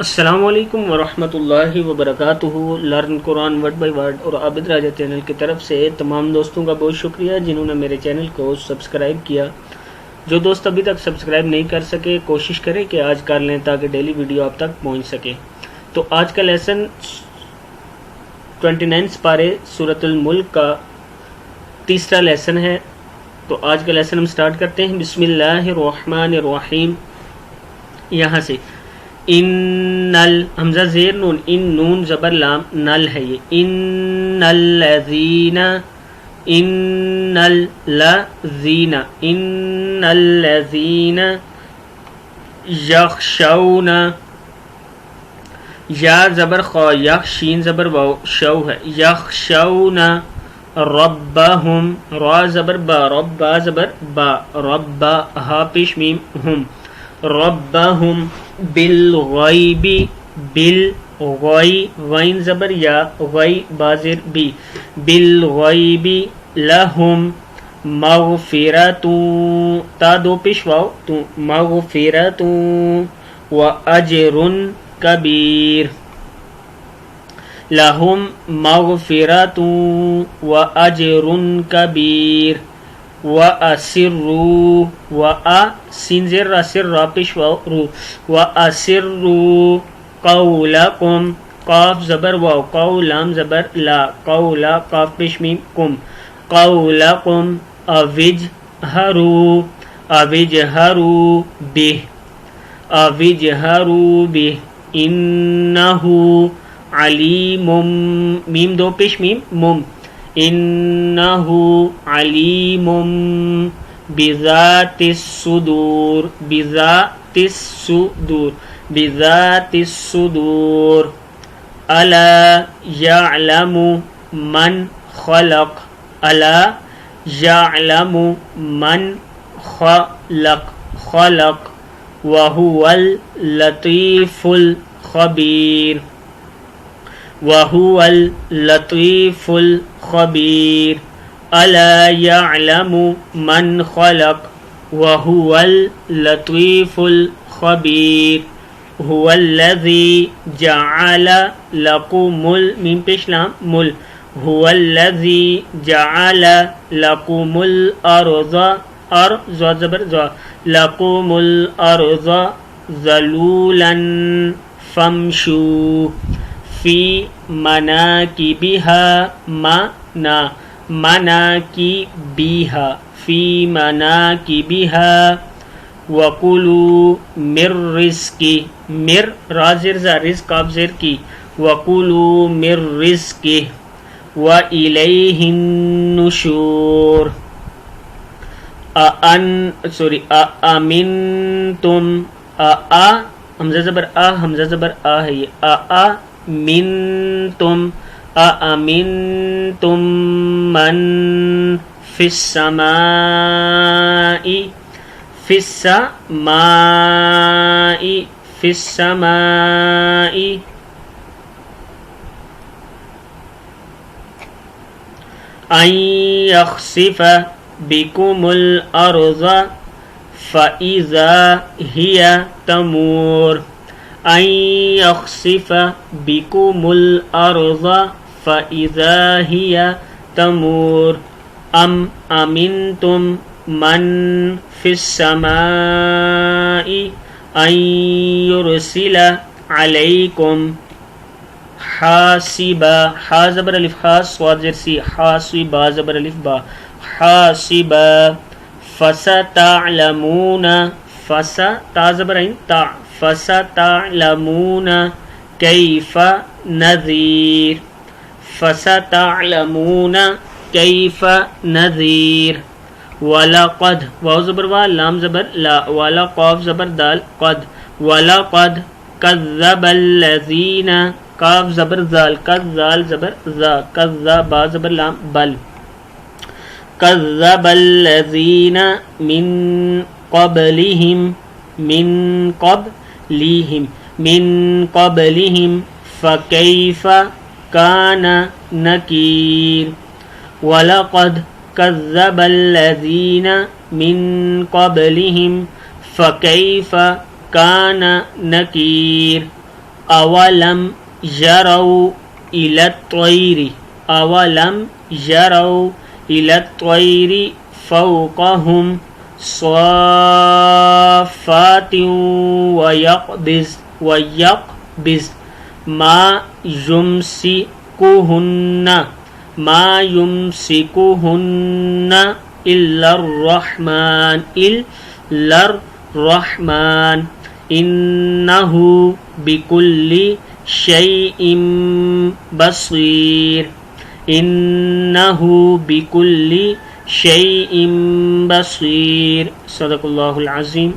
السلام علیکم ورحمۃ اللہ وبرکاتہ۔ Learn Quran word by word اور عابد راجہ چینل کی طرف سے تمام دوستوں کا بہت شکریہ جنہوں نے میرے چینل کو سبسکرائب کیا۔ جو دوست ابھی تک سبسکرائب نہیں کر سکے کوشش کریں کہ آج کر لیں تاکہ ڈیلی ویڈیو آپ تک پہنچ سکے۔ تو آج کا لیسن 29 پارے سورۃ الملک کا تیسرا لیسن ہے۔ تو آج کا لیسن ہم سٹارٹ کرتے ہیں۔ بسم اللہ الرحمن الرحیم۔ یہاں سے ان حمزہ زیر نون، ان نون زبر لام، نل ہے یہ، ان الذین، ان الذین، ان الذین یخشون، یا زبر خا، یخ شین زبر واو، شو ہے، یخشون ربہم، را زبر با، رب با زبر با، رب ہا پیش میم ہم، ربہم بالغیب، بالغی غین زبر یا، غی بازر بی، بالغیب لہم مغفرۃ، تا دو پیش واو تو، مغفرۃ و اجر کبیر، لہم مغفرۃ و اجر کبیر، وَأَسِرُّوا، وَأَ سین زیر را سر را پیش واو رو، وَأَسِرُّوا قَوْلَكُمْ، قاف زبر واو، قو لام زبر لا، قولا قاف پیش میم کم، قَوْلَكُمْ اوِجْهَرُوا، اوِجْهَرُوا بِهِ، اوِجْهَرُوا بِهِ، إِنَّهُ عَلِيمٌ، میم دو پیش میم مم، انہ علیم بذات الصدور، بذات الصدور، بذات الصدور، الا یعلم من خلق، الا یعلم من خلق، خلق وهو اللطیف الخبیر، وهو اللطیف الخبیر، الا یعلم من خلق وهو اللطیف الخبیر، هو الذی جعل لکم میم پیش لام مل، هو الذی جعل لکم الارض، ارض زبر ز، لکم الارض ذلولا فامشوا فی مناکبها، منا مناکبها، فی مناکبها، وکلوا من رزقی، مر را زر زا رزق آپ زر کی، وکلوا من رزقی، وإلیہ النشور، أأمنتم، حمزہ زبر حمزہ زبر ہے یہ، منتم، أأمنتم من في السماء، في السماء، في السماء، أن يخسف بكم الأرض فإذا هي تمور، أن يخسف بكم الأرض فإذا هي تمور، أم أمنتم من في السماء أن يرسل عليكم حاسبا، حا زبر الف حا صاد زر سی، حاسبا زبر الف با، حاسبا، فستعلمون، فسا تا زبر عین تا، فستعلمون کیف نذیر، فستعلمون کیف نذیر، وَلَقَدْ، واو زبر وا لام زبر لا، والا قاف زبر دال قد، وَلَقَدْ كَذَّبَ الَّذِينَ، قاف زبر زال، کذال زبر زا، کذبا زبر لام بل، كَذَّبَ الَّذِينَ من قبلهم، من قبلهم، من قبلهم، فكيف كان نكير، وَلَقَدْ كَذَّبَ الَّذِينَ من قبلهم فكيف كان نكير اولم یروا الی الطیر اولم یروا الی الطیر فوقهم صافات ويقبض ما يمسكهن إلا الرحمن إنه بكل شيء بصير إنه بكل شيء بصير صدق الله العظيم.